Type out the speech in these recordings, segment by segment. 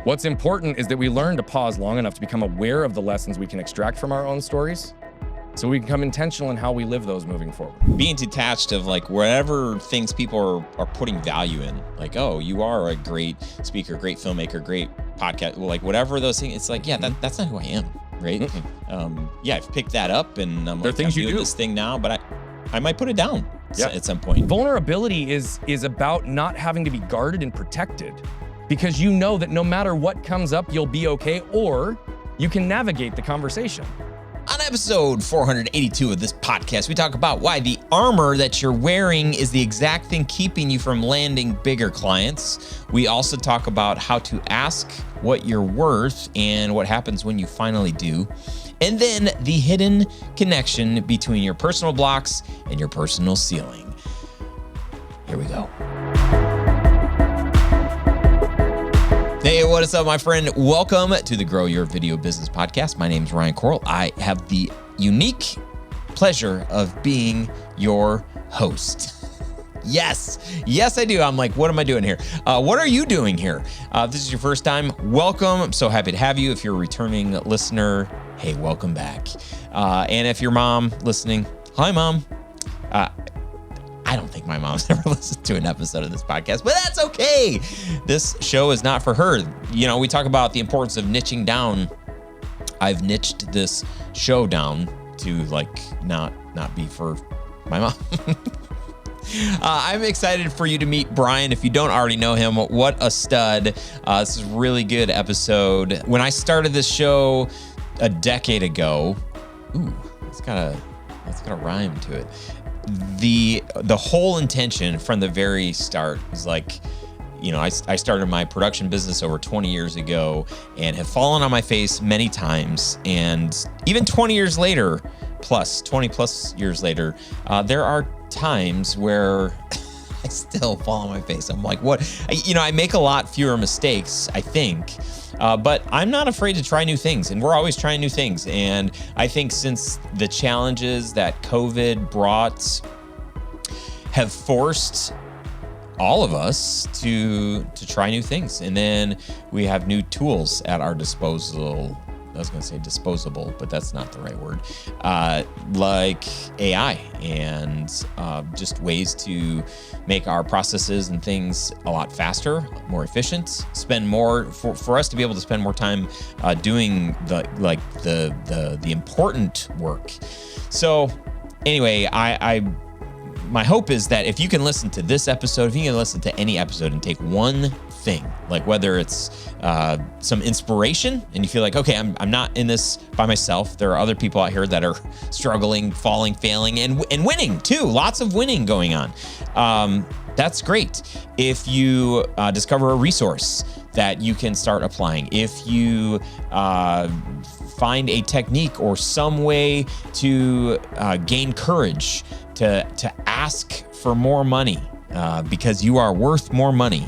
What's important is that we learn to pause long enough to become aware of the lessons we can extract from our own stories, so we become intentional in how we live those moving forward. Being detached of like whatever things people are putting value in, like, oh, you are a great speaker, great filmmaker, great podcast, like whatever those things. It's like, yeah, that's not who I am, right? Yeah, I've picked that up, and I'm doing this thing now, but I might put it down at some point. Vulnerability is about not having to be guarded and protected, because you know that no matter what comes up, you'll be okay, or you can navigate the conversation. On episode 482 of this podcast, we talk about why the armor that you're wearing is the exact thing keeping you from landing bigger clients. We also talk about how to ask what you're worth and what happens when you finally do. And then the hidden connection between your personal blocks and your personal ceiling. Here we go. Hey, what is up, my friend? Welcome to the Grow Your Video Business Podcast. My name is Ryan Coral. I have the unique pleasure of being your host. Yes, I do. I'm like, what am I doing here? What are you doing here? If this is your first time, welcome. I'm so happy to have you. If you're a returning listener, hey, welcome back. And if your mom listening, hi, Mom. I don't think my mom's ever listened to an episode of this podcast, but that's okay. This show is not for her. You know, we talk about the importance of niching down. I've niched this show down to like not be for my mom. I'm excited for you to meet Brian. If you don't already know him, what a stud. This is a really good episode. When I started this show a decade ago, it's got a rhyme to it. The whole intention from the very start was like, you know, I started my production business over 20 years ago and have fallen on my face many times. And even 20 years later, 20 plus years later, there are times where I still fall on my face. I'm like, what? I make a lot fewer mistakes, I think. But I'm not afraid to try new things, and we're always trying new things. And I think since the challenges that COVID brought have forced all of us to try new things. And then we have new tools at our disposal. I was going to say disposable, but that's not the right word. Like AI and just ways to make our processes and things a lot faster, more efficient, spend more for us to be able to spend more time doing the important work. So anyway, my hope is that if you can listen to this episode, if you can listen to any episode and take one thing, like whether it's some inspiration and you feel like, okay, I'm not in this by myself. There are other people out here that are struggling, falling, failing, and winning too. Lots of winning going on. That's great. If you discover a resource that you can start applying, if you find a technique or some way to gain courage to ask for more money because you are worth more money.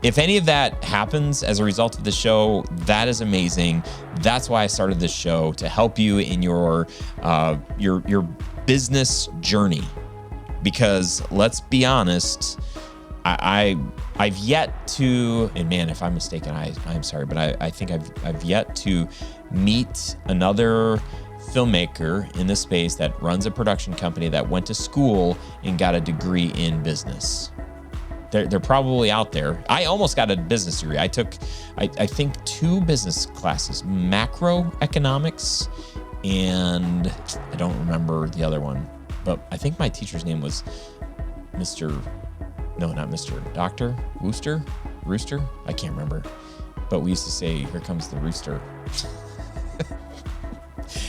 If any of that happens as a result of the show, that is amazing. That's why I started this show, to help you in your business journey. Because let's be honest, I've yet to, and man, if I'm mistaken, I'm sorry, but I think I've yet to meet another filmmaker in this space that runs a production company that went to school and got a degree in business. They're probably out there. I almost got a business degree. I took, I think, 2 business classes, macroeconomics, and I don't remember the other one, but I think my teacher's name was Dr. Rooster? I can't remember. But we used to say, here comes the rooster.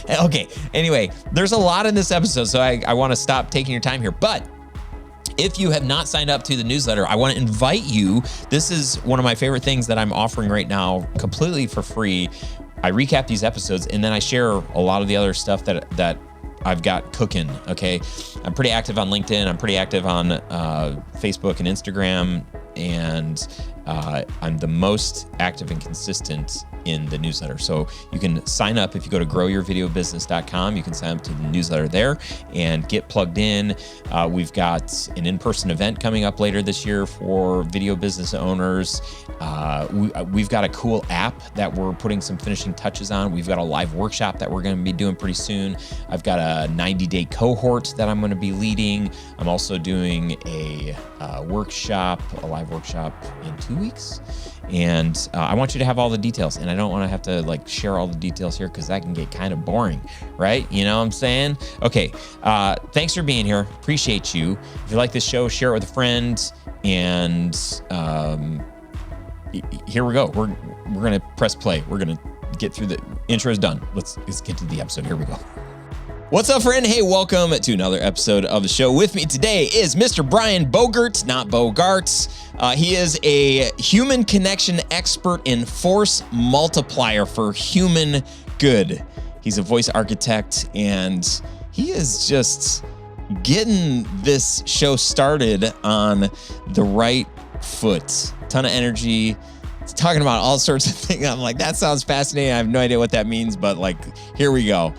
Okay, anyway, there's a lot in this episode, so I want to stop taking your time here. But if you have not signed up to the newsletter, I want to invite you. This is one of my favorite things that I'm offering right now, completely for free. I recap these episodes, and then I share a lot of the other stuff that I've got cooking, okay? I'm pretty active on LinkedIn. I'm pretty active on Facebook and Instagram, and I'm the most active and consistent in the newsletter. So you can sign up if you go to growyourvideobusiness.com. You can sign up to the newsletter there and get plugged in. We've got an in-person event coming up later this year for video business owners. We've got a cool app that we're putting some finishing touches on. We've got a live workshop that we're going to be doing pretty soon. I've got a 90-day cohort that I'm going to be leading. I'm also doing a live workshop in 2 weeks. And I want you to have all the details, and I don't want to have to share all the details here because that can get kind of boring, right? You know what I'm saying? Okay. Thanks for being here. Appreciate you. If you like this show, share it with a friend. And here we go. We're gonna press play. We're gonna get through the intro is done. Let's get to the episode. Here we go. What's up, friend? Hey, welcome to another episode of the show. With me today is Mr. Brian Bogert, not Bogart. He is a human connection expert and force multiplier for human good. He's a voice architect, and he is just getting this show started on the right foot. Ton of energy. It's talking about all sorts of things. I'm like, that sounds fascinating. I have no idea what that means, but here we go.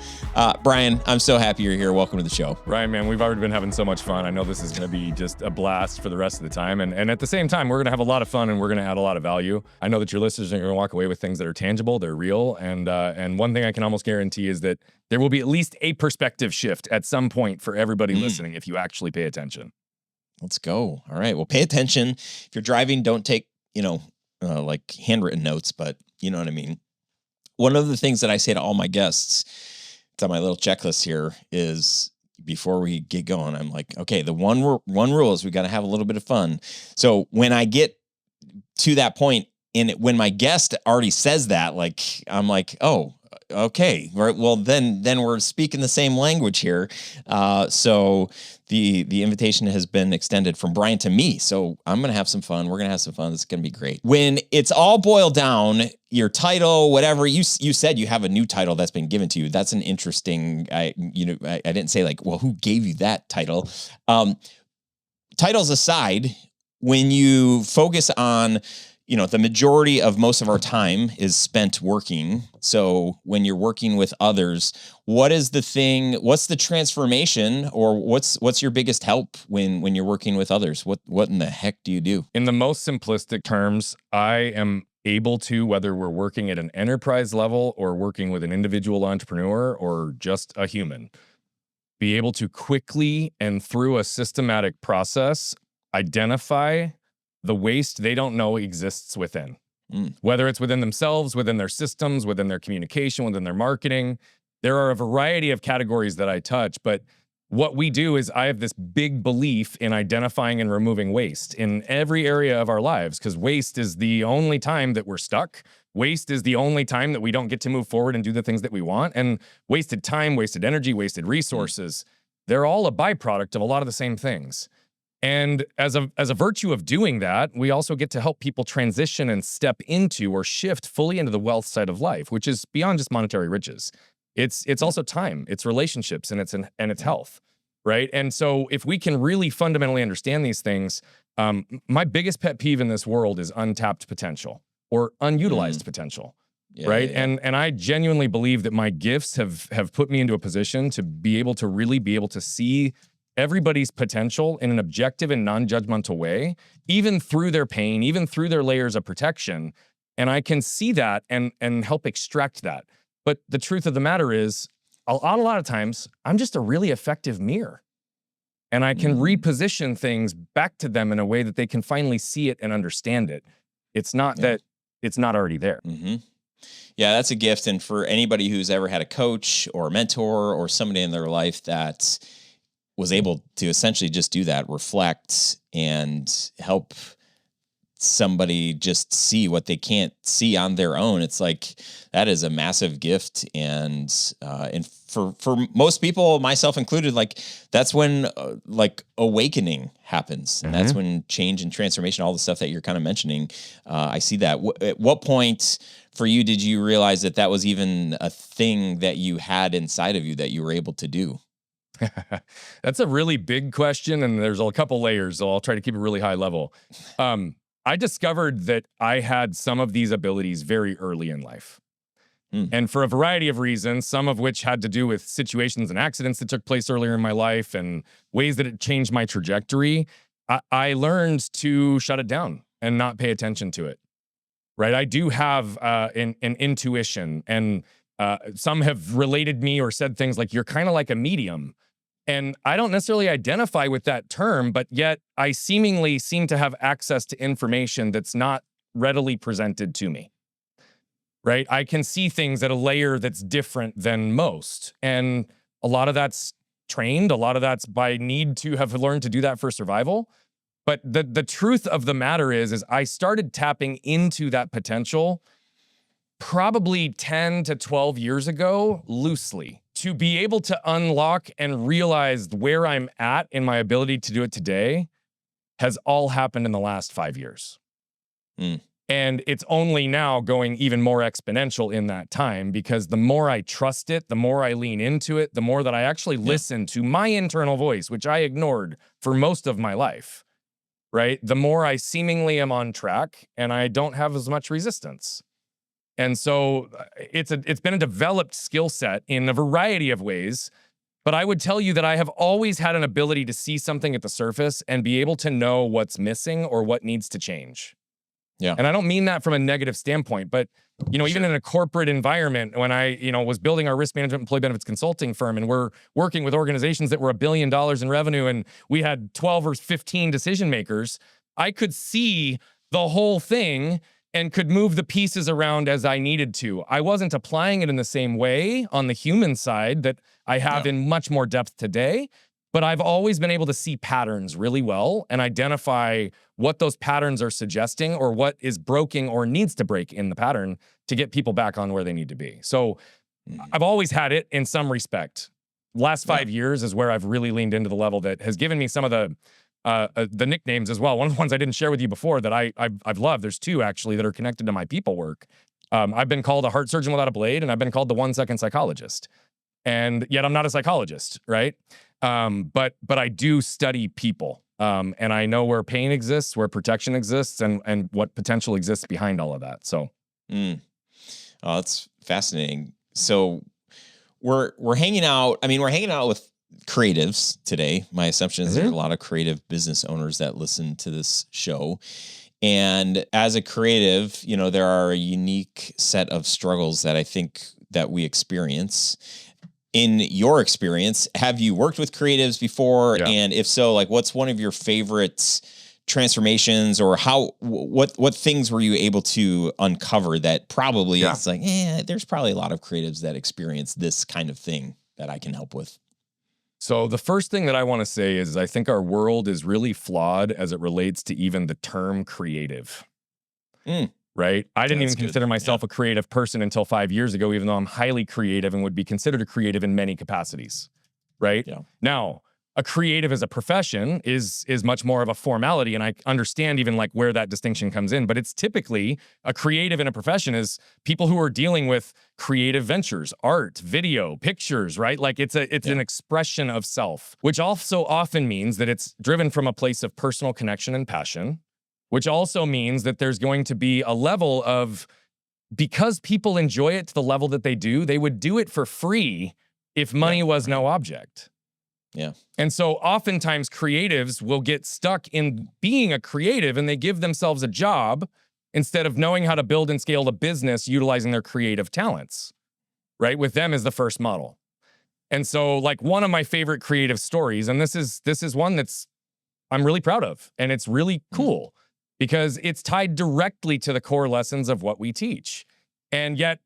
Brian, I'm so happy you're here. Welcome to the show. Ryan, man, we've already been having so much fun. I know this is going to be just a blast for the rest of the time. And at the same time, we're going to have a lot of fun and we're going to add a lot of value. I know that your listeners are going to walk away with things that are tangible, they're real. And one thing I can almost guarantee is that there will be at least a perspective shift at some point for everybody listening if you actually pay attention. Let's go. All right. Well, pay attention. If you're driving, don't take, handwritten notes, but you know what I mean. One of the things that I say to all my guests, it's on my little checklist here, is before we get going, I'm like, okay, the one rule is we got to have a little bit of fun. So when I get to that point, and when my guest already says that, I'm like, oh, okay, right. Well, then we're speaking the same language here. So the invitation has been extended from Brian to me. So I'm going to have some fun. We're going to have some fun. This is going to be great. When it's all boiled down, your title, whatever you said, you have a new title that's been given to you. That's an interesting, I didn't say well, who gave you that title? Titles aside, when you focus on, the majority of most of our time is spent working. So when you're working with others, what's the transformation, or what's your biggest help when you're working with others? What in the heck do you do? In the most simplistic terms, I am able to, whether we're working at an enterprise level or working with an individual entrepreneur or just a human, be able to quickly and through a systematic process identify the waste they don't know exists within, whether it's within themselves, within their systems, within their communication, within their marketing. There are a variety of categories that I touch, but what we do is I have this big belief in identifying and removing waste in every area of our lives, because waste is the only time that we're stuck. Waste is the only time that we don't get to move forward and do the things that we want. And wasted time, wasted energy, wasted resources, they're all a byproduct of a lot of the same things. And as a virtue of doing that, we also get to help people transition and step into or shift fully into the wealth side of life, which is beyond just monetary riches. It's also time, it's relationships, and it's health, right? And so if we can really fundamentally understand these things, my biggest pet peeve in this world is untapped potential or unutilized potential, right? Yeah. And I genuinely believe that my gifts have put me into a position to be able to see everybody's potential in an objective and non-judgmental way, even through their pain, even through their layers of protection. And I can see that and help extract that. But the truth of the matter is, a lot of times, I'm just a really effective mirror. And I can reposition things back to them in a way that they can finally see it and understand it. It's not that it's not already there. Mm-hmm. Yeah, that's a gift. And for anybody who's ever had a coach or a mentor or somebody in their life that was able to essentially just do that, reflect and help somebody just see what they can't see on their own. It's that is a massive gift. And for most people, myself included, that's when awakening happens. And that's when change and transformation, all the stuff that you're kind of mentioning, I see that. At what point for you did you realize that was even a thing that you had inside of you that you were able to do? That's a really big question, and there's a couple layers, so I'll try to keep it really high level. I discovered that I had some of these abilities very early in life. And for a variety of reasons, some of which had to do with situations and accidents that took place earlier in my life and ways that it changed my trajectory, I learned to shut it down and not pay attention to it. Right? I do have an intuition, and some have related me or said things like, you're kind of like a medium. And I don't necessarily identify with that term, but yet I seemingly seem to have access to information that's not readily presented to me. Right? I can see things at a layer that's different than most. And a lot of that's trained, a lot of that's by need to have learned to do that for survival. But the truth of the matter is I started tapping into that potential probably 10 to 12 years ago, loosely, to be able to unlock and realize where I'm at in my ability to do it today has all happened in the last 5 years. And it's only now going even more exponential in that time, because the more I trust it, the more I lean into it, the more that I actually listen to my internal voice, which I ignored for most of my life, right? The more I seemingly am on track and I don't have as much resistance. And so it's been a developed skill set in a variety of ways, but I would tell you that I have always had an ability to see something at the surface and be able to know what's missing or what needs to change. Yeah. And I don't mean that from a negative standpoint, but, even in a corporate environment, when I, was building our risk management employee benefits consulting firm, and we're working with organizations that were $1 billion in revenue, and we had 12 or 15 decision makers, I could see the whole thing and could move the pieces around as I needed to. I wasn't applying it in the same way on the human side that I have in much more depth today. But I've always been able to see patterns really well and identify what those patterns are suggesting or what is broken or needs to break in the pattern to get people back on where they need to be. So I've always had it in some respect. Last 5 years is where I've really leaned into the level that has given me some of the nicknames as well. One of the ones I didn't share with you before that I've loved. There's two actually that are connected to my people work. I've been called a heart surgeon without a blade, and I've been called the 1-second psychologist. And yet I'm not a psychologist, right? But I do study people, and I know where pain exists, where protection exists, and what potential exists behind all of that. So, oh, that's fascinating. So we're hanging out. I mean, we're hanging out with creatives today. My assumption is there's a lot of creative business owners that listen to this show. And as a creative, there are a unique set of struggles that I think that we experience. In your experience, have you worked with creatives before? Yeah. And if so, like, what's one of your favorite transformations, or what things were you able to uncover that probably it's like, there's probably a lot of creatives that experience this kind of thing that I can help with? So the first thing that I want to say is I think our world is really flawed as it relates to even the term creative. Right? I didn't even consider myself a creative person until 5 years ago, even though I'm highly creative and would be considered a creative in many capacities. Right? Yeah. Now, a creative as a profession is much more of a formality, and I understand even like where that distinction comes in, but it's typically a creative in a profession is people who are dealing with creative ventures, art, video, pictures, right? Like it's an expression of self, which also often means that it's driven from a place of personal connection and passion, which also means that there's going to be a level of, because people enjoy it to the level that they do, they would do it for free if money was no object. Yeah. And so oftentimes creatives will get stuck in being a creative, and they give themselves a job instead of knowing how to build and scale a business utilizing their creative talents, right? With them as the first model. And so like one of my favorite creative stories, and this is one that's I'm really proud of, and it's really cool because it's tied directly to the core lessons of what we teach. And yet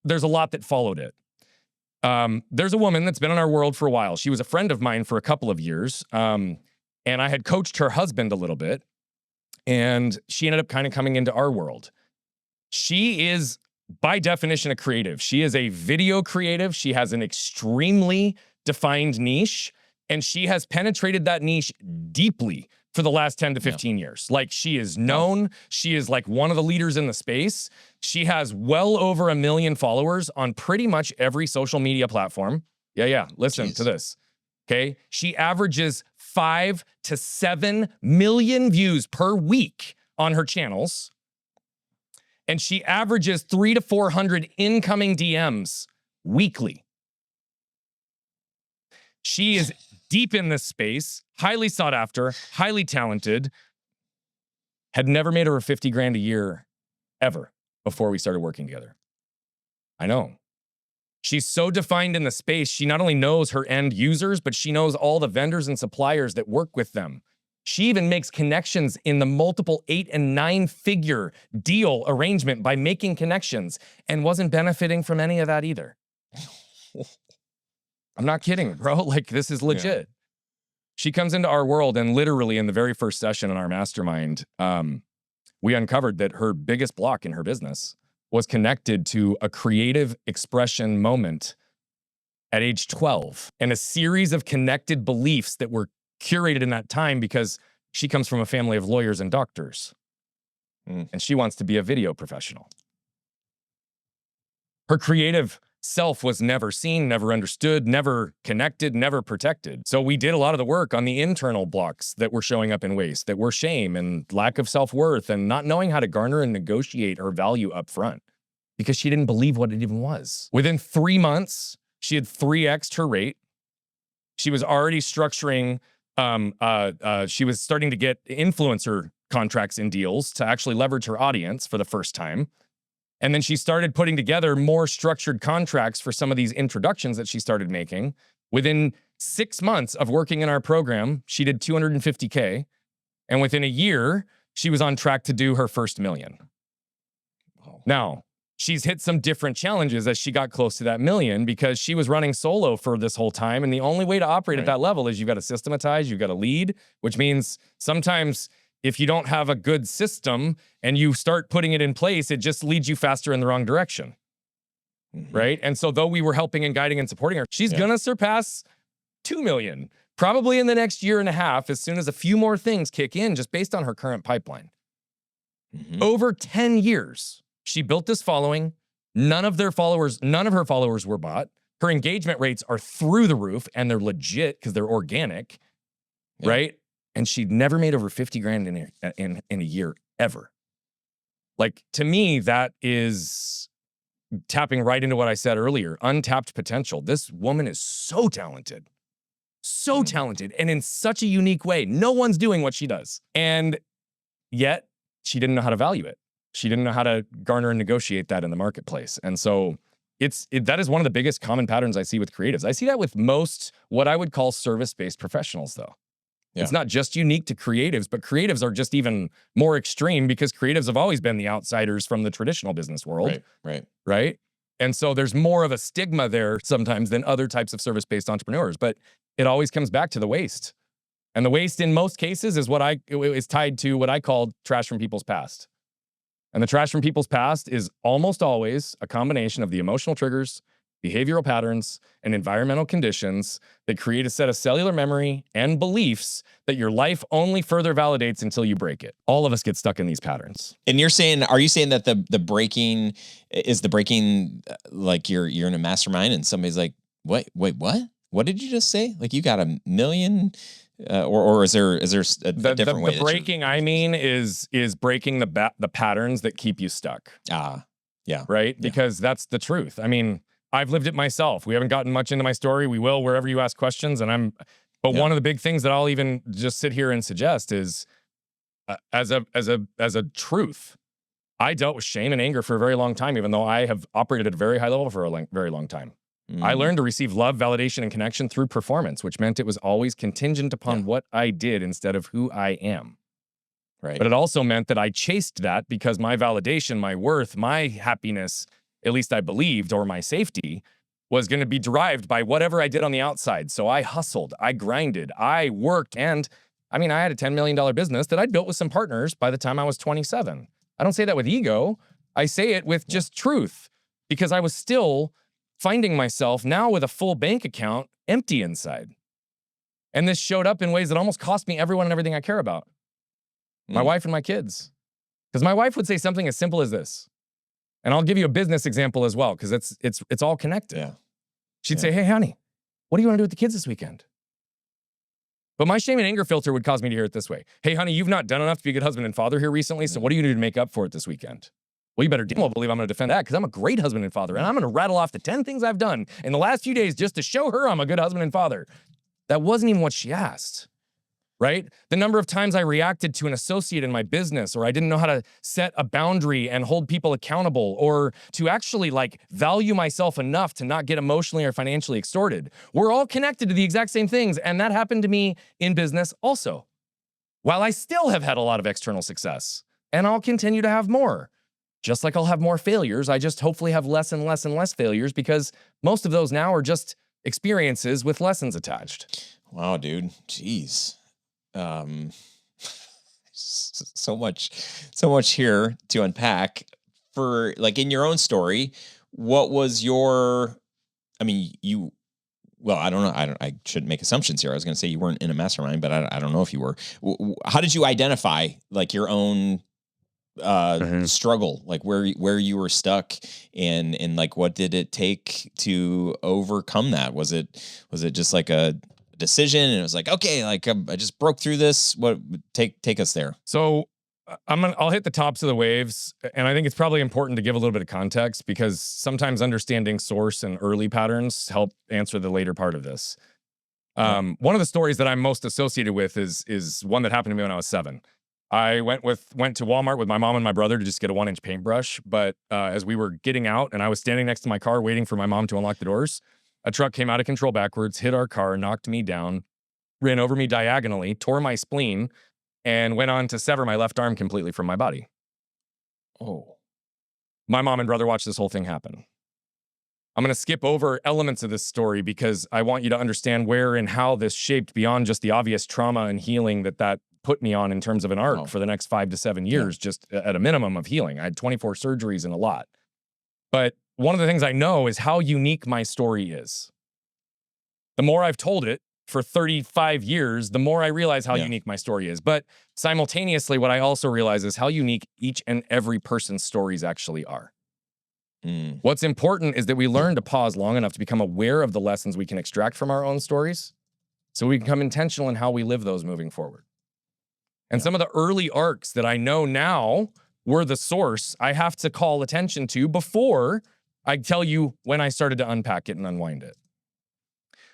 there's a lot that followed it. There's a woman that's been in our world for a while. She was a friend of mine for a couple of years. And I had coached her husband a little bit, and she ended up kind of coming into our world. She is, by definition, a creative. She is a video creative. She has an extremely defined niche, and she has penetrated that niche deeply for the last 10 to 15 years. Like, she is known. She is like one of the leaders in the space. She has well over 1 million followers on pretty much every social media platform. Yeah. Listen to this. Okay. She averages 5 to 7 million views per week on her channels, and she averages 300 to 400 incoming DMs weekly. She is deep in this space, highly sought after, highly talented, had never made over 50 grand a year ever before we started working together. I know. She's so defined in the space, she not only knows her end users, but she knows all the vendors and suppliers that work with them. She even makes connections in the multiple 8 and 9 figure deal arrangement by making connections, and wasn't benefiting from any of that either. I'm not kidding, bro. Like, this is legit. Yeah. She comes into our world, and literally in the very first session in our mastermind, we uncovered that her biggest block in her business was connected to a creative expression moment at age 12 and a series of connected beliefs that were curated in that time because she comes from a family of lawyers and doctors. And she wants to be a video professional. Her creative self was never seen, never understood, never connected, never protected. So we did a lot of the work on the internal blocks that were showing up in waste, that were shame and lack of self-worth and not knowing how to garner and negotiate her value up front because she didn't believe what it even was. Within 3 months, she had 3x'd her rate. She was already structuring, she was starting to get influencer contracts and deals to actually leverage her audience for the first time. And then she started putting together more structured contracts for some of these introductions that she started making. Within 6 months of working in our program, she did 250K. And within a year, she was on track to do her first $1 million. Now, she's hit some different challenges as she got close to that $1 million because she was running solo for this whole time. And the only way to operate at that level is you've got to systematize, you've got to lead, which means sometimes if you don't have a good system and you start putting it in place, it just leads you faster in the wrong direction, right? And so though we were helping and guiding and supporting her, she's gonna surpass 2 million, probably in the next year and a half, as soon as a few more things kick in, just based on her current pipeline. Over 10 years, she built this following. None of her followers were bought. Her engagement rates are through the roof, and they're legit because they're organic, right? And she'd never made over 50 grand in a year, ever. Like, to me, that is tapping right into what I said earlier, untapped potential. This woman is so talented, and in such a unique way. No one's doing what she does. And yet, she didn't know how to value it. She didn't know how to garner and negotiate that in the marketplace. And so that is one of the biggest common patterns I see with creatives. I see that with most what I would call service-based professionals, though. It's not just unique to creatives, but creatives are just even more extreme because creatives have always been the outsiders from the traditional business world. Right? And so there's more of a stigma there sometimes than other types of service-based entrepreneurs, but it always comes back to the waste. And the waste in most cases is tied to what I call trash from people's past. And the trash from people's past is almost always a combination of the emotional triggers, behavioral patterns, and environmental conditions that create a set of cellular memory and beliefs that your life only further validates until you break it. All of us get stuck in these patterns. And are you saying that the breaking like you're in a mastermind and somebody's like, wait, what? What did you just say? Like, you got $1 million? Or is there a different way? The breaking I mean is breaking the patterns that keep you stuck. Yeah. Right? Because that's the truth. I mean, I've lived it myself. We haven't gotten much into my story. We will wherever you ask questions. But one of the big things that I'll even just sit here and suggest is, as a truth, I dealt with shame and anger for a very long time, even though I have operated at a very high level for a very long time. I learned to receive love, validation, and connection through performance, which meant it was always contingent upon what I did instead of who I am. Right. But it also meant that I chased that because my validation, my worth, my happiness, at least I believed, or my safety, was going to be derived by whatever I did on the outside. So I hustled, I grinded, I worked, and I had a $10 million business that I'd built with some partners by the time I was 27. I don't say that with ego. I say it with just truth, because I was still finding myself now with a full bank account empty inside. And this showed up in ways that almost cost me everyone and everything I care about. My wife and my kids. Because my wife would say something as simple as this. And I'll give you a business example as well, because it's all connected. She'd say, "Hey, honey, what do you want to do with the kids this weekend?" But my shame and anger filter would cause me to hear it this way. Hey, honey, you've not done enough to be a good husband and father here recently, so what do you do to make up for it this weekend? Well, you better damn well believe I'm going to defend that because I'm a great husband and father, and I'm going to rattle off the 10 things I've done in the last few days just to show her I'm a good husband and father. That wasn't even what she asked, right? The number of times I reacted to an associate in my business, or I didn't know how to set a boundary and hold people accountable, or to actually like value myself enough to not get emotionally or financially extorted. We're all connected to the exact same things, and that happened to me in business also. While I still have had a lot of external success, and I'll continue to have more. Just like I'll have more failures, I just hopefully have less and less and less failures because most of those now are just experiences with lessons attached. Wow, dude. Jeez. So much here to unpack. For like in your own story, what was your, I mean, well, I don't know. I shouldn't make assumptions here. I was going to say you weren't in a mastermind, but I don't know if you were. How did you identify like your own struggle, like where you were stuck, and like what did it take to overcome that? Was it just like a decision and it was like, okay, like I just broke through this? What take us there? So I'll hit the tops of the waves, and I think it's probably important to give a little bit of context because sometimes understanding source and early patterns help answer the later part of this. One of the stories that I'm most associated with is one that happened to me when I was 7. I went to Walmart with my mom and my brother to just get a 1-inch paintbrush. But as we were getting out and I was standing next to my car waiting for my mom to unlock the doors, a truck came out of control backwards, hit our car, knocked me down, ran over me diagonally, tore my spleen, and went on to sever my left arm completely from my body. Oh. My mom and brother watched this whole thing happen. I'm going to skip over elements of this story because I want you to understand where and how this shaped beyond just the obvious trauma and healing that put me on in terms of an arc for the next 5 to 7 years, just at a minimum of healing. I had 24 surgeries and a lot. But one of the things I know is how unique my story is. The more I've told it for 35 years, the more I realize how unique my story is. But simultaneously, what I also realize is how unique each and every person's stories actually are. What's important is that we learn to pause long enough to become aware of the lessons we can extract from our own stories so we can become intentional in how we live those moving forward. And some of the early arcs that I know now were the source I have to call attention to before I tell you when I started to unpack it and unwind it.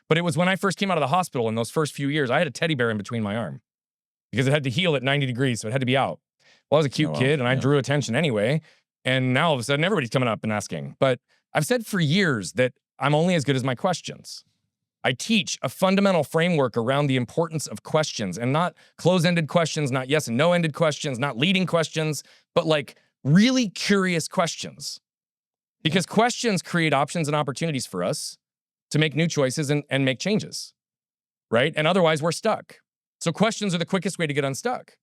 But it was when I first came out of the hospital in those first few years, I had a teddy bear in between my arm because it had to heal at 90 degrees, so it had to be out. Well, I was a cute kid and I drew attention anyway. And now all of a sudden everybody's coming up and asking. But I've said for years that I'm only as good as my questions. I teach a fundamental framework around the importance of questions, and not close-ended questions, not yes and no-ended questions, not leading questions, but like really curious questions. Because questions create options and opportunities for us to make new choices and make changes, right? And otherwise we're stuck. So questions are the quickest way to get unstuck.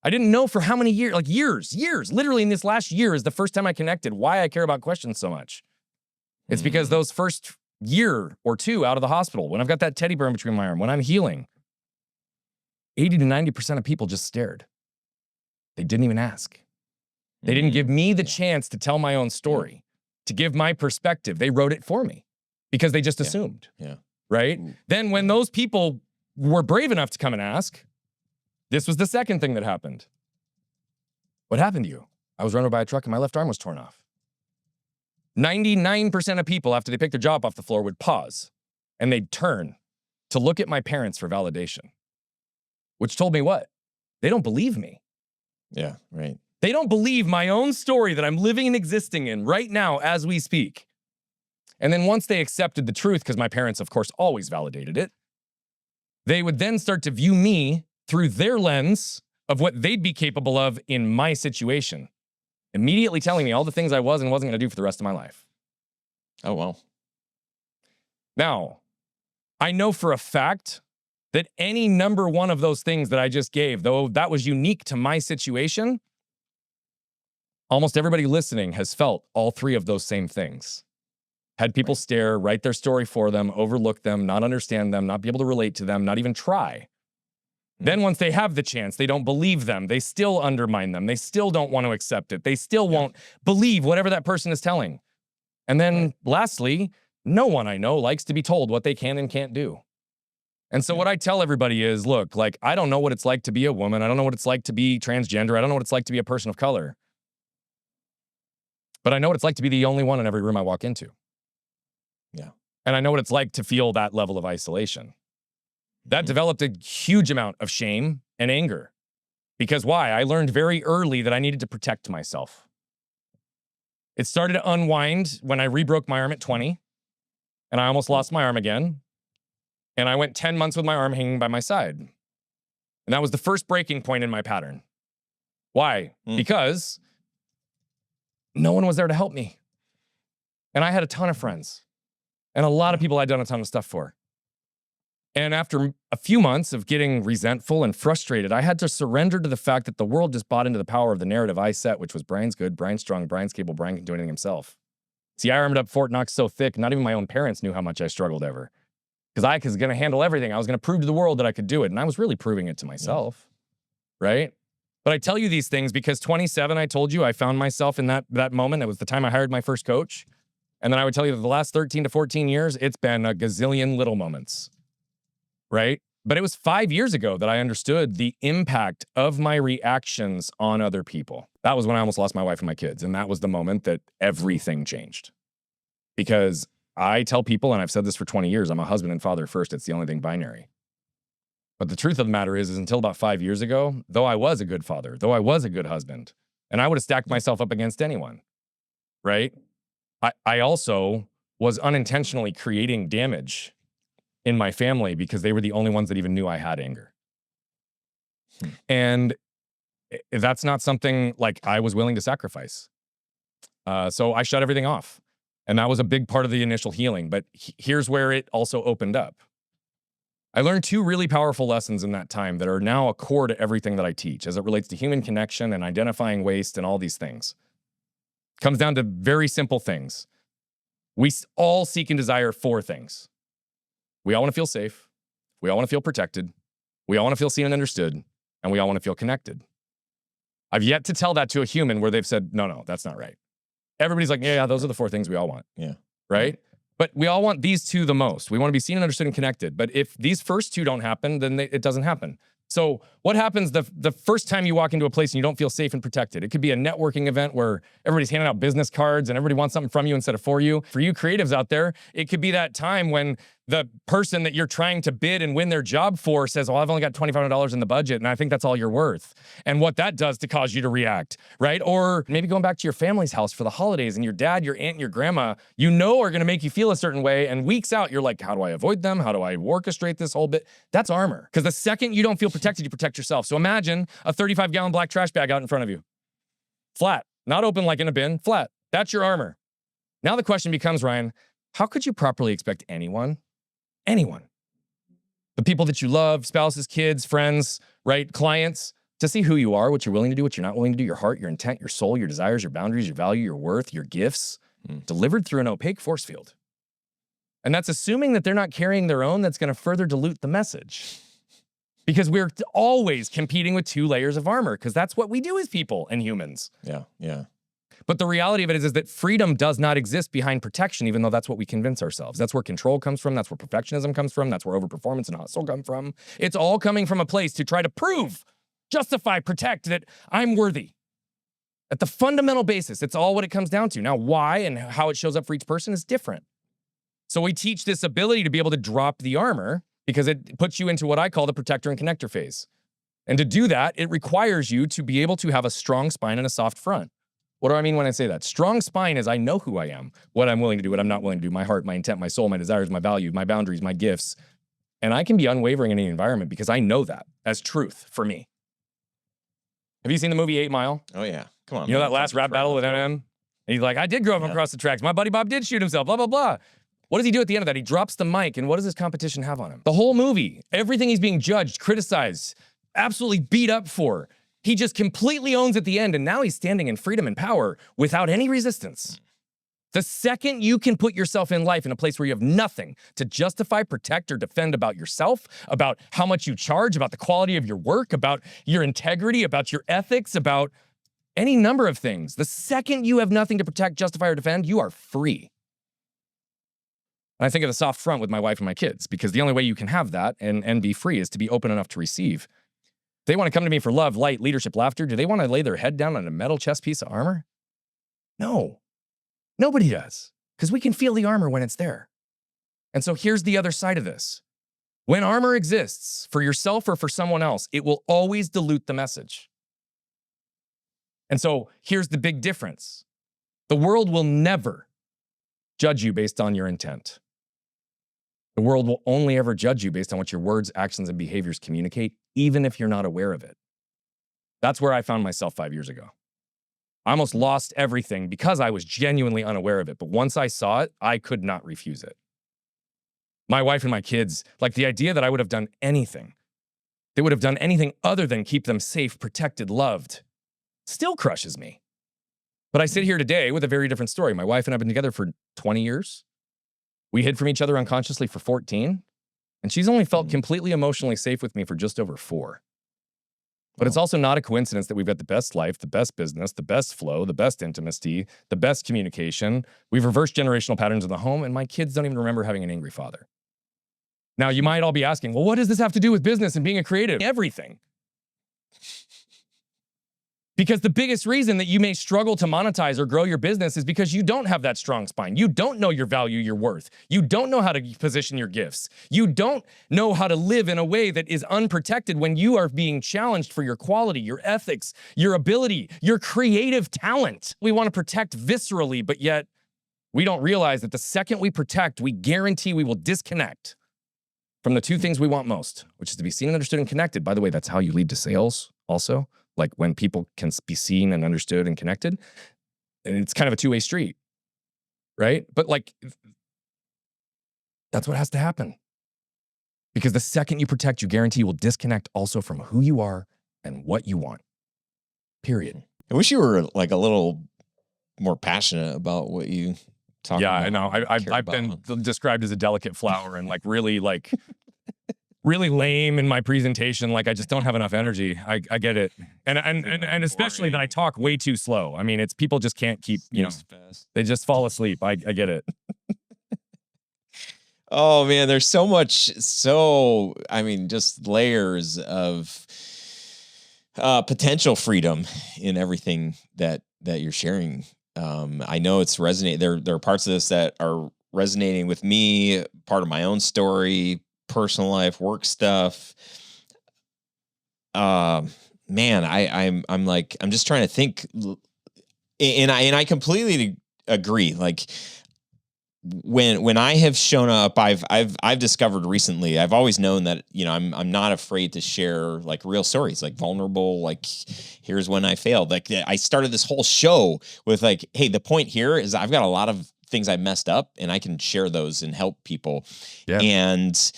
I didn't know for how many years, like years, literally in this last year is the first time I connected why I care about questions so much. It's because those first year or two out of the hospital, when I've got that teddy bear in between my arm, when I'm healing, 80 to 90% of people just stared. They didn't even ask. They didn't give me the chance to tell my own story, to give my perspective. They wrote it for me because they just assumed, right? Then when those people were brave enough to come and ask, this was the second thing that happened. What happened to you? I was run over by a truck and my left arm was torn off. 99% of people, after they picked their jaw up off the floor, would pause and they'd turn to look at my parents for validation, which told me what? They don't believe me. Yeah, right. They don't believe my own story that I'm living and existing in right now as we speak. And then once they accepted the truth, because my parents, of course, always validated it, they would then start to view me through their lens of what they'd be capable of in my situation, immediately telling me all the things I was and wasn't going to do for the rest of my life. Oh, wow. Now, I know for a fact that any number one of those things that I just gave, though that was unique to my situation, almost everybody listening has felt all three of those same things. Had people stare, write their story for them, overlook them, not understand them, not be able to relate to them, not even try. Then once they have the chance, they don't believe them. They still undermine them. They still don't want to accept it. They still won't believe whatever that person is telling. And then lastly, no one I know likes to be told what they can and can't do. And so what I tell everybody is, look, like, I don't know what it's like to be a woman. I don't know what it's like to be transgender. I don't know what it's like to be a person of color. But I know what it's like to be the only one in every room I walk into. Yeah. And I know what it's like to feel that level of isolation. That developed a huge amount of shame and anger. Because why? I learned very early that I needed to protect myself. It started to unwind when I re-broke my arm at 20, and I almost lost my arm again. And I went 10 months with my arm hanging by my side. And that was the first breaking point in my pattern. Why? Because no one was there to help me. And I had a ton of friends. And a lot of people I'd done a ton of stuff for. And after a few months of getting resentful and frustrated, I had to surrender to the fact that the world just bought into the power of the narrative I set, which was Brian's good, Brian's strong, Brian's capable, Brian can do anything himself. See, I armored up Fort Knox so thick, not even my own parents knew how much I struggled ever. Because I was going to handle everything. I was going to prove to the world that I could do it. And I was really proving it to myself, right? But I tell you these things because 27, I told you, I found myself in that moment. It was the time I hired my first coach. And then I would tell you that the last 13 to 14 years, it's been a gazillion little moments, right? But it was 5 years ago that I understood the impact of my reactions on other people. That was when I almost lost my wife and my kids. And that was the moment that everything changed. Because I tell people, and I've said this for 20 years, I'm a husband and father first. It's the only thing binary. But the truth of the matter is until about 5 years ago, though I was a good father, though I was a good husband, and I would have stacked myself up against anyone, right? I also was unintentionally creating damage in my family because they were the only ones that even knew I had anger. And that's not something like I was willing to sacrifice. So I shut everything off. And that was a big part of the initial healing. But here's where it also opened up. I learned two really powerful lessons in that time that are now a core to everything that I teach as it relates to human connection and identifying waste and all these things. It comes down to very simple things. We all seek and desire four things. We all want to feel safe. We all want to feel protected. We all want to feel seen and understood. And we all want to feel connected. I've yet to tell that to a human where they've said, no, that's not right. Everybody's like, yeah, those are the four things we all want. Yeah. Right? But we all want these two the most. We want to be seen and understood and connected. But if these first two don't happen, then it doesn't happen. So what happens the first time you walk into a place and you don't feel safe and protected? It could be a networking event where everybody's handing out business cards and everybody wants something from you instead of for you. For you creatives out there, it could be that time when the person that you're trying to bid and win their job for says, well, I've only got $2,500 in the budget, and I think that's all you're worth. And what that does to cause you to react, right? Or maybe going back to your family's house for the holidays and your dad, your aunt, and your grandma, you know are going to make you feel a certain way, and weeks out, you're like, how do I avoid them? How do I orchestrate this whole bit? That's armor. Because the second you don't feel protected, you protect yourself. So imagine a 35-gallon black trash bag out in front of you. Flat. Not open like in a bin. Flat. That's your armor. Now the question becomes, Ryan, how could you properly expect anyone, the people that you love, spouses, kids, friends, right, clients, to see who you are, what you're willing to do, what you're not willing to do, your heart, your intent, your soul, your desires, your boundaries, your value, your worth, your gifts, delivered through an opaque force field. And that's assuming that they're not carrying their own that's going to further dilute the message. Because we're always competing with two layers of armor, because that's what we do as people and humans. Yeah. But the reality of it is that freedom does not exist behind protection, even though that's what we convince ourselves. That's where control comes from. That's where perfectionism comes from. That's where overperformance and hustle come from. It's all coming from a place to try to prove, justify, protect that I'm worthy. At the fundamental basis, it's all what it comes down to. Now, why and how it shows up for each person is different. So we teach this ability to be able to drop the armor because it puts you into what I call the protector and connector phase. And to do that, it requires you to be able to have a strong spine and a soft front. What do I mean when I say that? Strong spine is I know who I am, what I'm willing to do, what I'm not willing to do, my heart, my intent, my soul, my desires, my value, my boundaries, my gifts. And I can be unwavering in any environment because I know that as truth for me. Have you seen the movie 8 Mile? Oh, yeah. Come on. You know that last rap battle with Eminem? And he's like, I did grow up across the tracks. My buddy Bob did shoot himself, blah, blah, blah. What does he do at the end of that? He drops the mic, and what does his competition have on him? The whole movie, everything he's being judged, criticized, absolutely beat up for. He just completely owns at the end, and now he's standing in freedom and power without any resistance. The second you can put yourself in life in a place where you have nothing to justify, protect, or defend about yourself, about how much you charge, about the quality of your work, about your integrity, about your ethics, about any number of things, the second you have nothing to protect, justify, or defend, you are free. And I think of the soft front with my wife and my kids, because the only way you can have that and be free is to be open enough to receive. They want to come to me for love, light, leadership, laughter. Do they want to lay their head down on a metal chest piece of armor? No, nobody does, because we can feel the armor when it's there. And so here's the other side of this. When armor exists for yourself or for someone else, it will always dilute the message. And so here's the big difference. The world will never judge you based on your intent. The world will only ever judge you based on what your words, actions, and behaviors communicate, even if you're not aware of it. That's where I found myself 5 years ago. I almost lost everything because I was genuinely unaware of it. But once I saw it, I could not refuse it. My wife and my kids, like the idea that I would have done anything, they would have done anything other than keep them safe, protected, loved, still crushes me. But I sit here today with a very different story. My wife and I have been together for 20 years. We hid from each other unconsciously for 14. And she's only felt completely emotionally safe with me for just over 4. But it's also not a coincidence that we've got the best life, the best business, the best flow, the best intimacy, the best communication. We've reversed generational patterns in the home, and my kids don't even remember having an angry father. Now, you might all be asking, well, what does this have to do with business and being a creative? Everything. Because the biggest reason that you may struggle to monetize or grow your business is because you don't have that strong spine. You don't know your value, your worth. You don't know how to position your gifts. You don't know how to live in a way that is unprotected when you are being challenged for your quality, your ethics, your ability, your creative talent. We want to protect viscerally, but yet we don't realize that the second we protect, we guarantee we will disconnect from the two things we want most, which is to be seen, understood, and connected. By the way, that's how you lead to sales also. Like when people can be seen and understood and connected, and it's kind of a two-way street, right? But like, that's what has to happen. Because the second you protect, you guarantee you will disconnect also from who you are and what you want, period. I wish you were like a little more passionate about what you talk about. Yeah, I know. I've been described as a delicate flower and really lame in my presentation. Like I just don't have enough energy. I get it. And especially that I talk way too slow. I mean, it's people just can't keep, they just fall asleep. I get it. Oh man, there's just layers of potential freedom in everything that you're sharing. I know it's resonating. There are parts of this that are resonating with me, part of my own story, personal life, work stuff. Man, I'm just trying to think, and I completely agree. Like when I have shown up, I've discovered recently, I've always known that, I'm not afraid to share like real stories, like vulnerable, like here's when I failed. Like I started this whole show with like, hey, the point here is I've got a lot of things I messed up and I can share those and help people. Yeah. And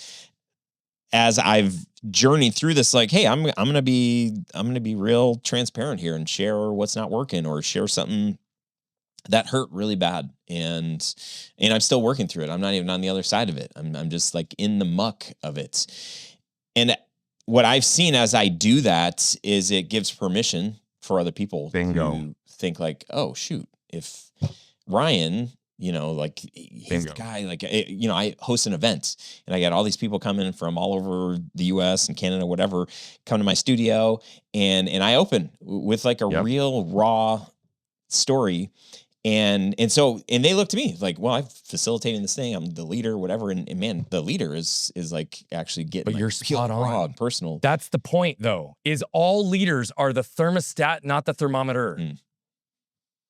as I've journeyed through this, like, hey, I'm going to be real transparent here and share what's not working or share something that hurt really bad. And I'm still working through it. I'm not even on the other side of it. I'm just like in the muck of it. And what I've seen as I do that is it gives permission for other people to think like, oh shoot, if Ryan, like he's the guy, like, I host an event and I got all these people coming from all over the US and Canada, whatever, come to my studio and I open with like a real raw story. And they look to me like, well, I'm facilitating this thing. I'm the leader, whatever. And man, the leader is like actually getting, but you're spot on. Raw and personal. That's the point though, is all leaders are the thermostat, not the thermometer.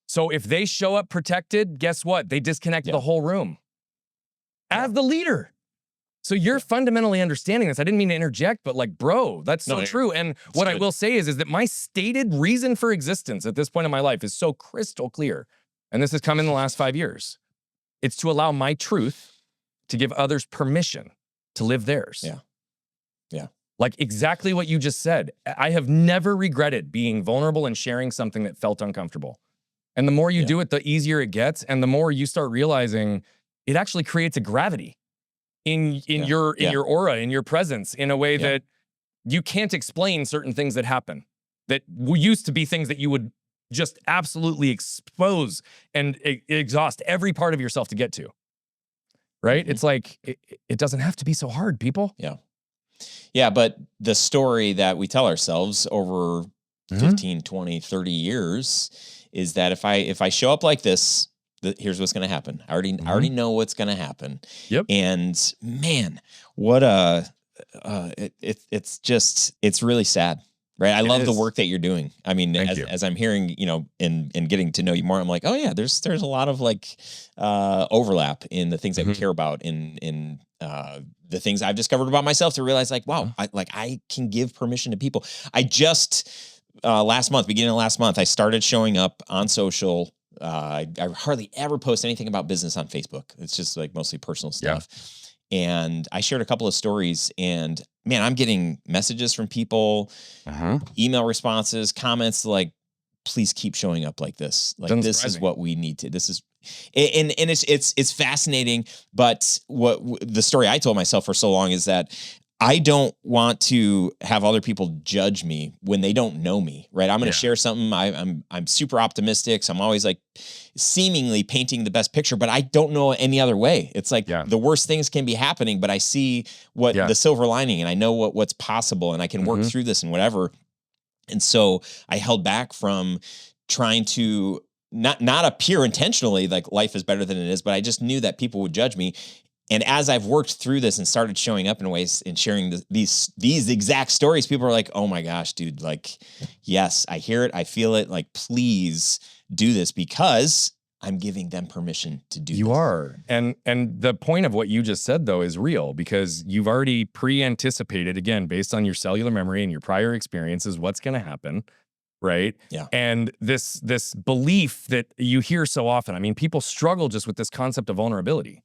So if they show up protected, guess what? They disconnect the whole room as the leader. So you're fundamentally understanding this. I didn't mean to interject, but like, bro, that's so true. And what I will say is that my stated reason for existence at this point in my life is so crystal clear. And this has come in the last 5 years. It's to allow my truth to give others permission to live theirs. Yeah. Yeah. Like exactly what you just said. I have never regretted being vulnerable and sharing something that felt uncomfortable. And the more you do it, the easier it gets. And the more you start realizing it actually creates a gravity in your aura, in your presence, in a way that you can't explain certain things that happen that used to be things that you would just absolutely expose and exhaust every part of yourself to get to. right? It's like, it doesn't have to be so hard, people. Yeah. Yeah. But the story that we tell ourselves over 15, 20, 30 years is that if I show up like this, here's what's going to happen. I already know what's going to happen. Yep. And man, what it's really sad. Right. I love the work that you're doing. I mean, as I'm hearing, and getting to know you more, I'm like, oh yeah, there's a lot of like overlap in the things that we care about in the things I've discovered about myself to realize like, wow, I can give permission to people. I just beginning of last month, I started showing up on social. I hardly ever post anything about business on Facebook. It's just like mostly personal stuff. Yeah. And I shared a couple of stories, and man, I'm getting messages from people, email responses, comments like, please keep showing up like this. Like this is what we need to, this is, and it's fascinating. But what the story I told myself for so long is that I don't want to have other people judge me when they don't know me, right? I'm going to share something. I'm super optimistic. So I'm always like seemingly painting the best picture, but I don't know any other way. It's like the worst things can be happening, but I see what the silver lining, and I know what's possible, and I can work through this and whatever. And so I held back from trying to not appear intentionally like life is better than it is, but I just knew that people would judge me. And as I've worked through this and started showing up in ways and sharing these exact stories, people are like, oh my gosh, dude, like, yes, I hear it. I feel it. Like, please do this, because I'm giving them permission to do this. You are. And the point of what you just said, though, is real, because you've already pre-anticipated, again, based on your cellular memory and your prior experiences, what's going to happen. Right. Yeah. And this belief that you hear so often, I mean, people struggle just with this concept of vulnerability.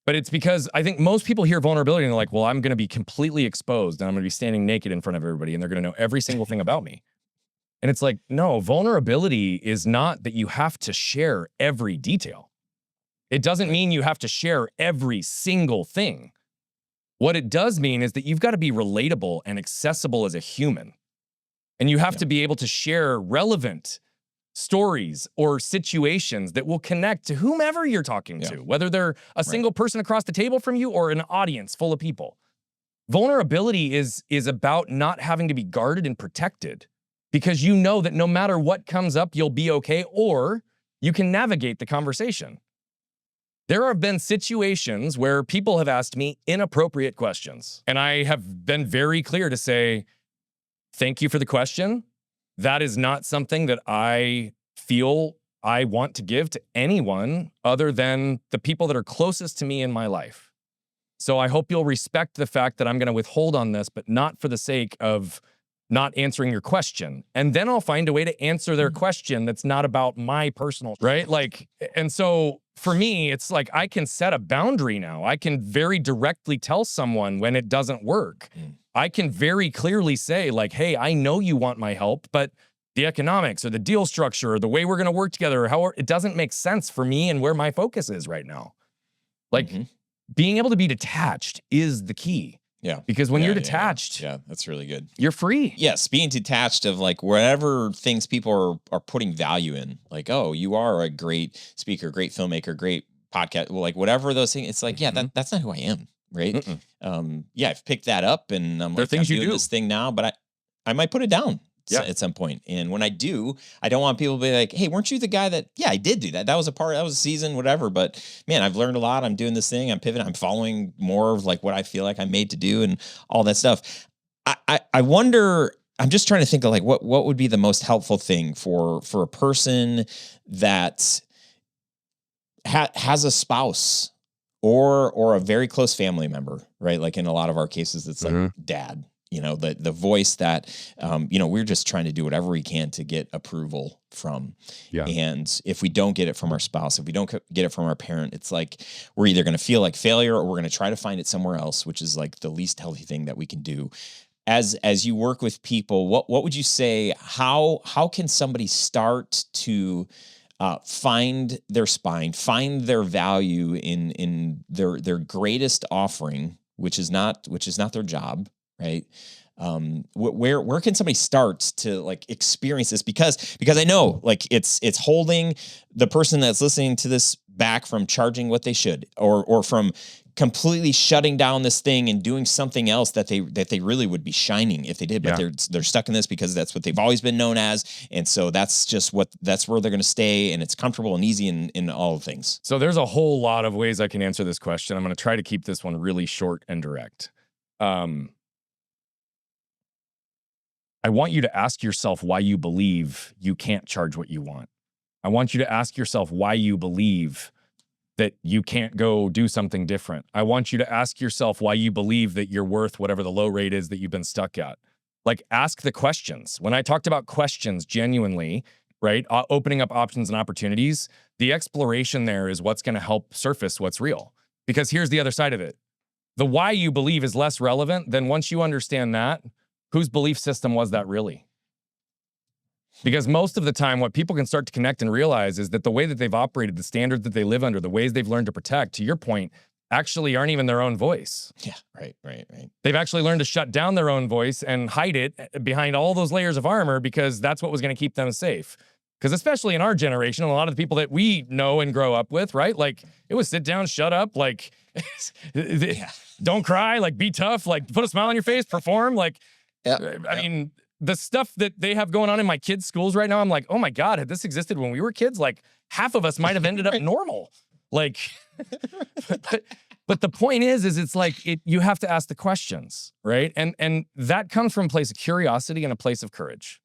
But it's because I think most people hear vulnerability and they're like, well, I'm going to be completely exposed and I'm going to be standing naked in front of everybody and they're going to know every single thing about me. And it's like, no, vulnerability is not that you have to share every detail. It doesn't mean you have to share every single thing. What it does mean is that you've got to be relatable and accessible as a human. And you have to be able to share relevant stories or situations that will connect to whomever you're talking to, whether they're a single person across the table from you or an audience full of people. Vulnerability is about not having to be guarded and protected, because you know that no matter what comes up, you'll be okay, or you can navigate the conversation. There have been situations where people have asked me inappropriate questions, and I have been very clear to say, thank you for the question. That is not something that I feel I want to give to anyone other than the people that are closest to me in my life. So I hope you'll respect the fact that I'm going to withhold on this, but not for the sake of not answering your question. And then I'll find a way to answer their question that's not about my personal, right? Like, and so for me, it's like I can set a boundary now. I can very directly tell someone when it doesn't work. I can very clearly say like, hey, I know you want my help, but the economics or the deal structure or the way we're going to work together, or how it doesn't make sense for me and where my focus is right now. Like being able to be detached is the key. Yeah. Because when you're detached, that's really good. You're free. Yes. Being detached of like whatever things people are putting value in, like, oh, you are a great speaker, great filmmaker, great podcast, like whatever those things. It's like, that's not who I am. Right. I've picked that up and I'm like, I'm doing this thing now, but I might put it down at some point. And when I do, I don't want people to be like, hey, weren't you the guy that, I did do that. That was a season, whatever. But man, I've learned a lot. I'm doing this thing. I'm pivoting. I'm following more of like what I feel like I'm made to do and all that stuff. I wonder, I'm just trying to think of like, what would be the most helpful thing for a person that has a spouse or a very close family member, right? Like in a lot of our cases, it's like dad, the voice that, we're just trying to do whatever we can to get approval from. Yeah. And if we don't get it from our spouse, if we don't get it from our parent, it's like, we're either going to feel like failure or we're going to try to find it somewhere else, which is like the least healthy thing that we can do. As you work with people, what would you say, how can somebody start to find their spine, find their value in their greatest offering, which is not their job, right? Where can somebody start to like experience this? Because I know like it's holding the person that's listening to this back from charging what they should, or from completely shutting down this thing and doing something else that they really would be shining if they did, but they're stuck in this because that's what they've always been known as, and so that's where they're going to stay, and it's comfortable and easy in all things. So there's a whole lot of ways I can answer this question. I'm going to try to keep this one really short and direct. I want you to ask yourself why you believe you can't charge what you want. I want you to ask yourself why you believe that you can't go do something different. I want you to ask yourself why you believe that you're worth whatever the low rate is that you've been stuck at. Like, ask the questions. When I talked about questions genuinely, right, opening up options and opportunities, the exploration there is what's going to help surface what's real. Because here's the other side of it. The why you believe is less relevant than once you understand that, whose belief system was that really? Because most of the time, what people can start to connect and realize is that the way that they've operated, the standards that they live under, the ways they've learned to protect, to your point, actually aren't even their own voice. Yeah, right. They've actually learned to shut down their own voice and hide it behind all those layers of armor because that's what was going to keep them safe. Because especially in our generation, a lot of the people that we know and grow up with, right? Like, it was sit down, shut up, like, don't cry, like, be tough, like, put a smile on your face, perform, like, I mean, the stuff that they have going on in my kids' schools right now, I'm like, oh my God, had this existed when we were kids, like half of us might have ended up normal. Like, but the point is it's like, you have to ask the questions, right? And that comes from a place of curiosity and a place of courage.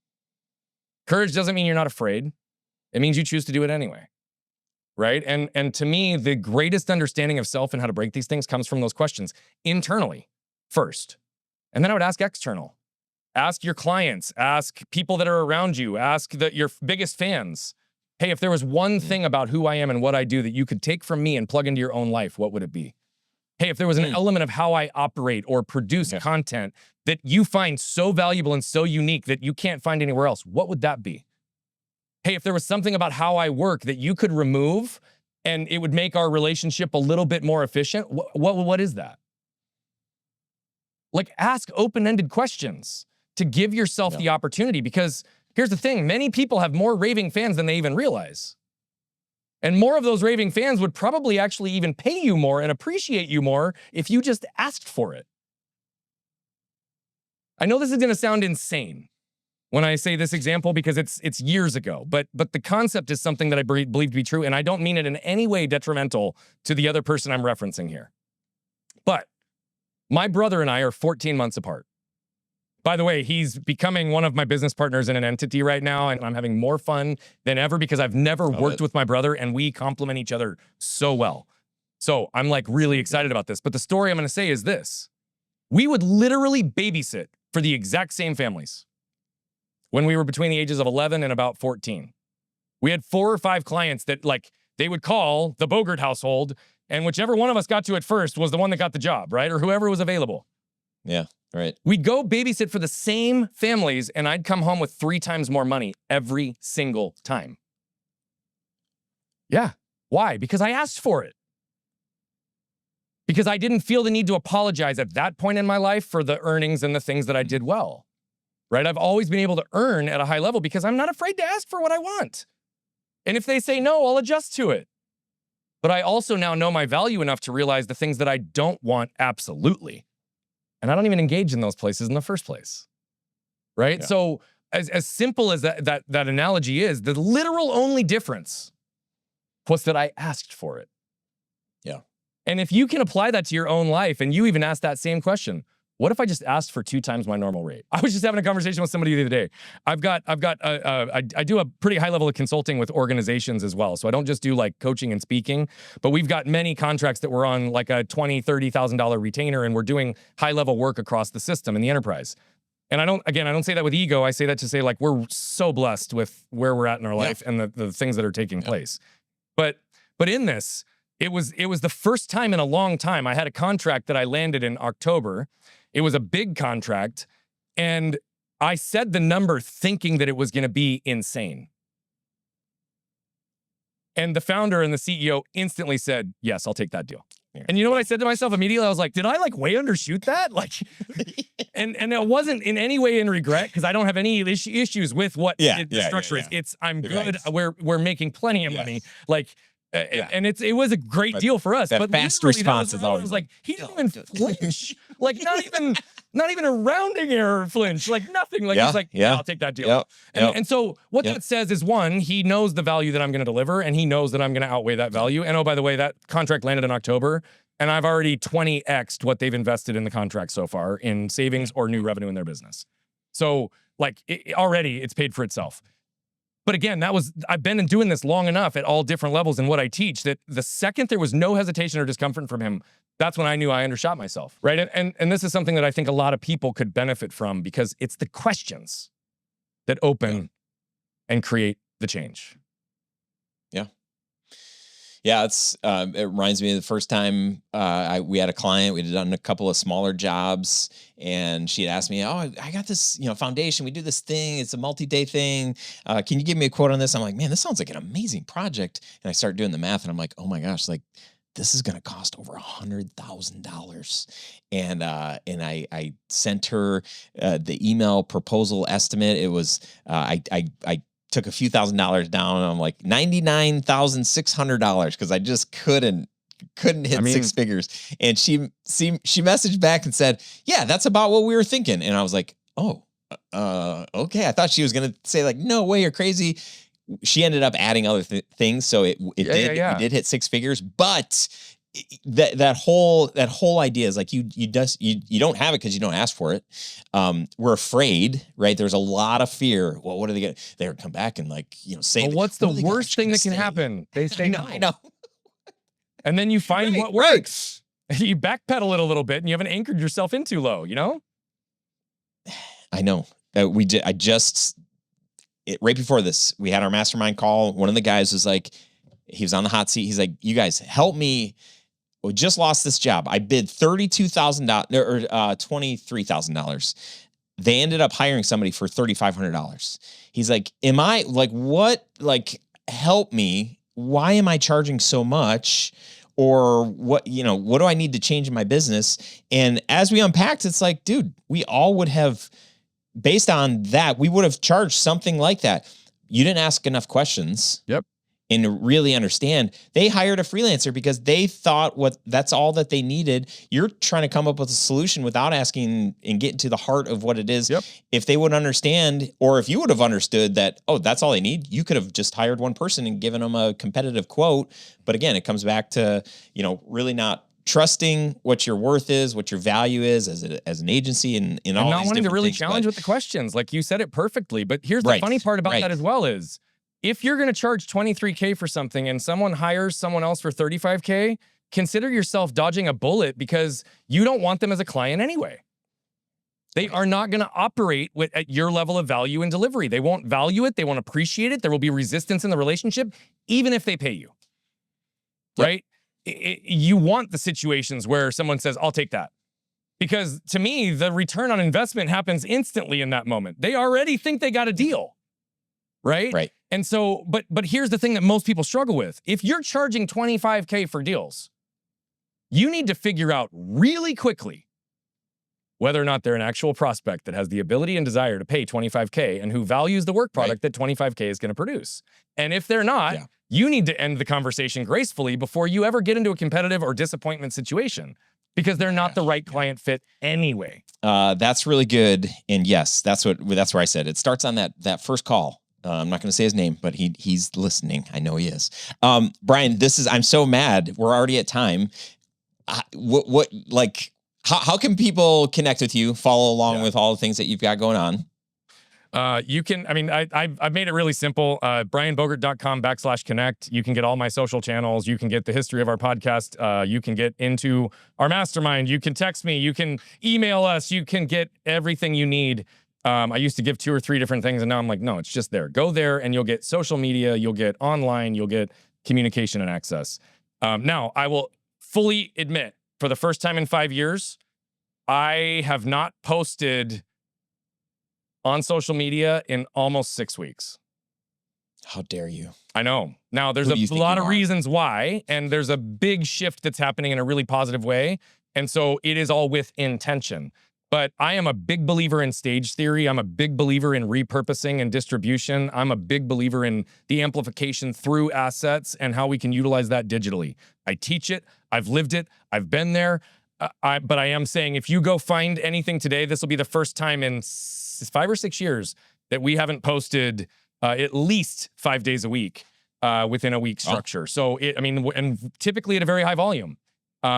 Courage doesn't mean you're not afraid. It means you choose to do it anyway, right? And to me, the greatest understanding of self and how to break these things comes from those questions internally first. And then I would ask external. Ask your clients, ask people that are around you, ask your biggest fans. Hey, if there was one thing about who I am and what I do that you could take from me and plug into your own life, what would it be? Hey, if there was an element of how I operate or produce content that you find so valuable and so unique that you can't find anywhere else, what would that be? Hey, if there was something about how I work that you could remove and it would make our relationship a little bit more efficient, what is that? Like, ask open-ended questions to give yourself the opportunity, because here's the thing, many people have more raving fans than they even realize. And more of those raving fans would probably actually even pay you more and appreciate you more if you just asked for it. I know this is going to sound insane when I say this example because it's years ago, but the concept is something that I believe to be true, and I don't mean it in any way detrimental to the other person I'm referencing here. But my brother and I are 14 months apart. By the way, he's becoming one of my business partners in an entity right now, and I'm having more fun than ever because I've never worked with my brother, and we complement each other so well. So I'm like really excited about this. But the story I'm going to say is this. We would literally babysit for the exact same families when we were between the ages of 11 and about 14. We had 4 or 5 clients that, like, they would call the Bogert household, and whichever one of us got to it first was the one that got the job, right? Or whoever was available. Yeah. Right. We'd go babysit for the same families, and I'd come home with 3 times more money every single time. Yeah. Why? Because I asked for it. Because I didn't feel the need to apologize at that point in my life for the earnings and the things that I did well. Right? I've always been able to earn at a high level because I'm not afraid to ask for what I want. And if they say no, I'll adjust to it. But I also now know my value enough to realize the things that I don't want absolutely. And I don't even engage in those places in the first place, right? Yeah. So as simple as that analogy is, the literal only difference was that I asked for it. Yeah. And if you can apply that to your own life and you even ask that same question, what if I just asked for 2 times my normal rate? I was just having a conversation with somebody the other day. I do a pretty high level of consulting with organizations as well. So I don't just do like coaching and speaking, but we've got many contracts that we're on like a $20,000, $30,000 retainer, and we're doing high level work across the system in the enterprise. And I don't say that with ego. I say that to say like we're so blessed with where we're at in our life and the things that are taking place. But in this, it was the first time in a long time I had a contract that I landed in October. It was a big contract, and I said the number thinking that it was going to be insane. And the founder and the CEO instantly said, yes, I'll take that deal. And you know what I said to myself immediately? I was like, did I like way undershoot that? Like, and it wasn't in any way in regret because I don't have any issues with what the structure is. It's I'm good. We're making plenty of money. Like, and it was a great deal for us. But fast response is always like he didn't even flinch. Like not even a rounding error flinch. Like nothing. Like he's like, yeah, I'll take that deal. And so what that says is, one, he knows the value that I'm going to deliver, and he knows that I'm going to outweigh that value. And oh, by the way, that contract landed in October, and I've already 20x'd what they've invested in the contract so far in savings or new revenue in their business. So like already it's paid for itself. But again, I've been doing this long enough at all different levels in what I teach that the second there was no hesitation or discomfort from him, that's when I knew I undershot myself, right? And this is something that I think a lot of people could benefit from because it's the questions that open and create the change. Yeah, it reminds me of the first time we had a client. We had done a couple of smaller jobs, and she had asked me, "Oh, I got this, foundation. We do this thing. It's a multi-day thing. Can you give me a quote on this?" I'm like, "Man, this sounds like an amazing project." And I start doing the math, and I'm like, "Oh my gosh, like this is going to cost over $100,000." And I sent her the email proposal estimate. It was I took a few $1,000s down, and I'm like $99,600 because I just couldn't hit six figures. And she messaged back and said, "Yeah, that's about what we were thinking." And I was like, "Oh, okay." I thought she was gonna say like, "No way, you're crazy." She ended up adding other things, so it did hit six figures, but that whole idea is like you don't have it because you don't ask for it. We're afraid, right? There's a lot of fear. Well, what are they gonna? They're come back and like say. Well, what's the worst thing that can happen? They say no. I know. And then you find what works. You backpedal it a little bit, and you haven't anchored yourself in too low. I know. Right before this, we had our mastermind call. One of the guys was like, he was on the hot seat. He's like, "You guys help me. We just lost this job. I bid $32,000 or $23,000. They ended up hiring somebody for $3,500. He's like, "Am I like what? Like, help me. Why am I charging so much? Or what? What do I need to change in my business?" And as we unpacked, it's like, dude, we all would have, based on that, we would have charged something like that. You didn't ask enough questions. Yep. And to really understand, they hired a freelancer because they thought that's all that they needed. You're trying to come up with a solution without asking and getting to the heart of what it is. Yep. If they would understand, or if you would have understood that, oh, that's all they need, you could have just hired one person and given them a competitive quote. But again, it comes back to, really not trusting what your worth is, what your value is as an agency, and all not these wanting to really things, challenge with the questions. Like you said it perfectly. But here's the funny part about that as well is, if you're going to charge $23K for something and someone hires someone else for $35K, consider yourself dodging a bullet because you don't want them as a client anyway. They are not going to operate at your level of value and delivery. They won't value it. They won't appreciate it. There will be resistance in the relationship, even if they pay you. Right? You want the situations where someone says, "I'll take that." Because to me, the return on investment happens instantly in that moment. They already think they got a deal. Right. And so, but here's the thing that most people struggle with. If you're charging $25K for deals, you need to figure out really quickly whether or not they're an actual prospect that has the ability and desire to pay $25K and who values the work product that $25K is going to produce. And if they're not, you need to end the conversation gracefully before you ever get into a competitive or disappointment situation, because they're not the right client fit anyway. That's really good. And yes, that's where I said it starts on that first call. I'm not going to say his name, but he's listening. I know he is. Brian, I'm so mad. We're already at time. How can people connect with you, follow along with all the things that you've got going on? You can, I've made it really simple. brianbogert.com/connect. You can get all my social channels. You can get the history of our podcast. You can get into our mastermind. You can text me. You can email us. You can get everything you need. I used to give 2 or 3 different things, and now I'm like, no, it's just there. Go there, and you'll get social media, you'll get online, you'll get communication and access. Now, I will fully admit, for the first time in 5 years, I have not posted on social media in almost 6 weeks. How dare you? I know. Now, there's Who do you a think lot you of are? reasons why, and there's a big shift that's happening in a really positive way. And so it is all with intention. But I am a big believer in stage theory. I'm a big believer in repurposing and distribution. I'm a big believer in the amplification through assets and how we can utilize that digitally. I teach it. I've lived it. I've been there. But I am saying, if you go find anything today, this will be the first time in 5 or 6 years that we haven't posted at least 5 days a week within a week structure. So, and typically at a very high volume.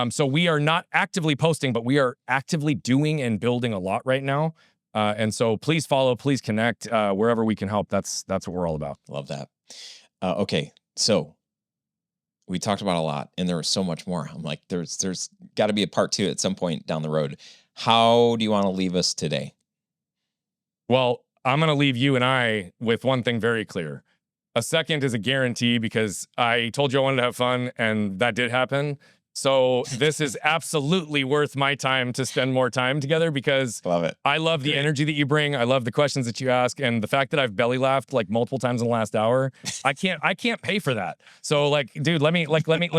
So we are not actively posting, but we are actively doing and building a lot right now. And so please follow, please connect wherever we can help. That's what we're all about. Love that. Okay, so we talked about a lot, and there was so much more. I'm like, there's got to be a part 2 at some point down the road. How do you want to leave us today? Well, I'm going to leave you and I with one thing very clear. A second is a guarantee, because I told you I wanted to have fun, and that did happen. So this is absolutely worth my time to spend more time together, because Love it. I love the energy that you bring. I love the questions that you ask, and the fact that I've belly laughed like multiple times in the last hour. I can't pay for that. So like, dude, let me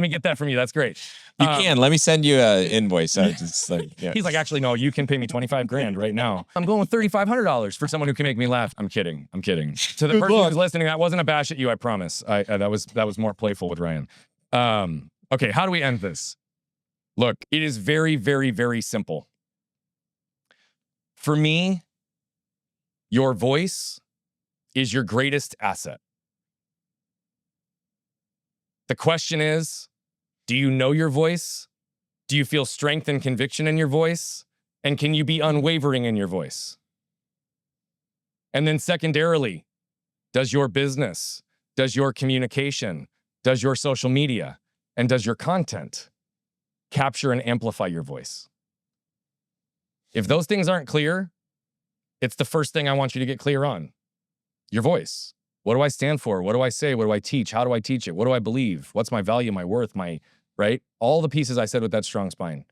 get that from you. That's great. You can. Let me send you an invoice. Just like, yeah. He's like, actually, no, you can pay me $25,000 right now. I'm going with $3,500 for someone who can make me laugh. I'm kidding. To the person who's listening, that wasn't a bash at you, I promise. That was more playful with Ryan. Okay, how do we end this? Look, it is very, very, very simple. For me, your voice is your greatest asset. The question is, do you know your voice? Do you feel strength and conviction in your voice? And can you be unwavering in your voice? And then secondarily, does your business, does your communication, does your social media, and does your content capture and amplify your voice? If those things aren't clear, it's the first thing I want you to get clear on. Your voice. What do I stand for? What do I say? What do I teach? How do I teach it? What do I believe? What's my value, my worth, right? All the pieces I said with that strong spine.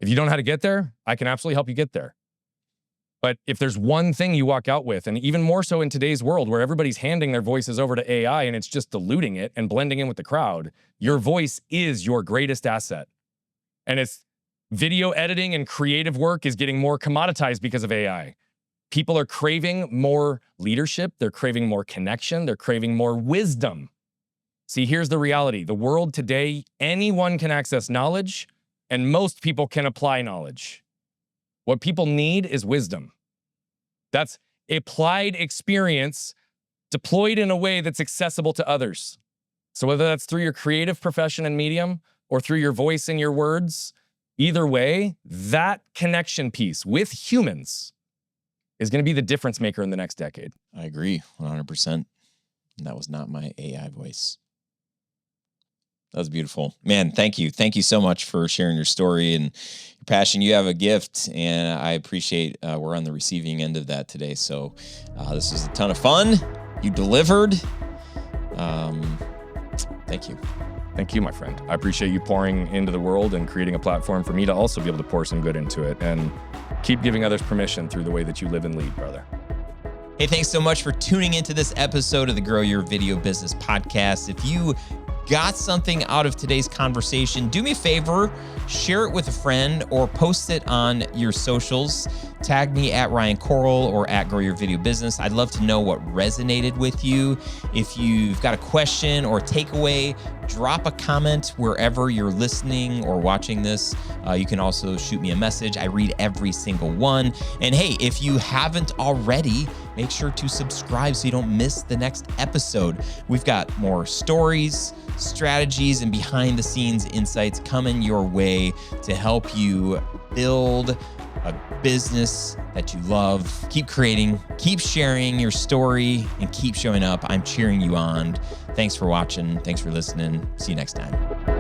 If you don't know how to get there, I can absolutely help you get there. But if there's one thing you walk out with, and even more so in today's world where everybody's handing their voices over to AI and it's just diluting it and blending in with the crowd, your voice is your greatest asset. And it's video editing and creative work is getting more commoditized because of AI. People are craving more leadership. They're craving more connection. They're craving more wisdom. See, here's the reality. The world today, anyone can access knowledge, and most people can apply knowledge. What people need is wisdom. That's applied experience deployed in a way that's accessible to others. So whether that's through your creative profession and medium or through your voice and your words, either way, that connection piece with humans is going to be the difference maker in the next decade. I agree 100%. That was not my AI voice. That was beautiful. Man, thank you. Thank you so much for sharing your story and your passion. You have a gift, and I appreciate we're on the receiving end of that today. So this was a ton of fun. You delivered. Thank you. Thank you, my friend. I appreciate you pouring into the world and creating a platform for me to also be able to pour some good into it and keep giving others permission through the way that you live and lead, brother. Hey, thanks so much for tuning into this episode of the Grow Your Video Business podcast. If you got something out of today's conversation, do me a favor, share it with a friend or post it on your socials. Tag me at Ryan Coral or at Grow Your Video Business. I'd love to know what resonated with you. If you've got a question or takeaway, drop a comment wherever you're listening or watching this. You can also shoot me a message. I read every single one. And hey, if you haven't already, make sure to subscribe so you don't miss the next episode. We've got more stories, strategies, and behind the scenes insights coming your way to help you build a business that you love. Keep creating, keep sharing your story, and keep showing up. I'm cheering you on. Thanks for watching. Thanks for listening. See you next time.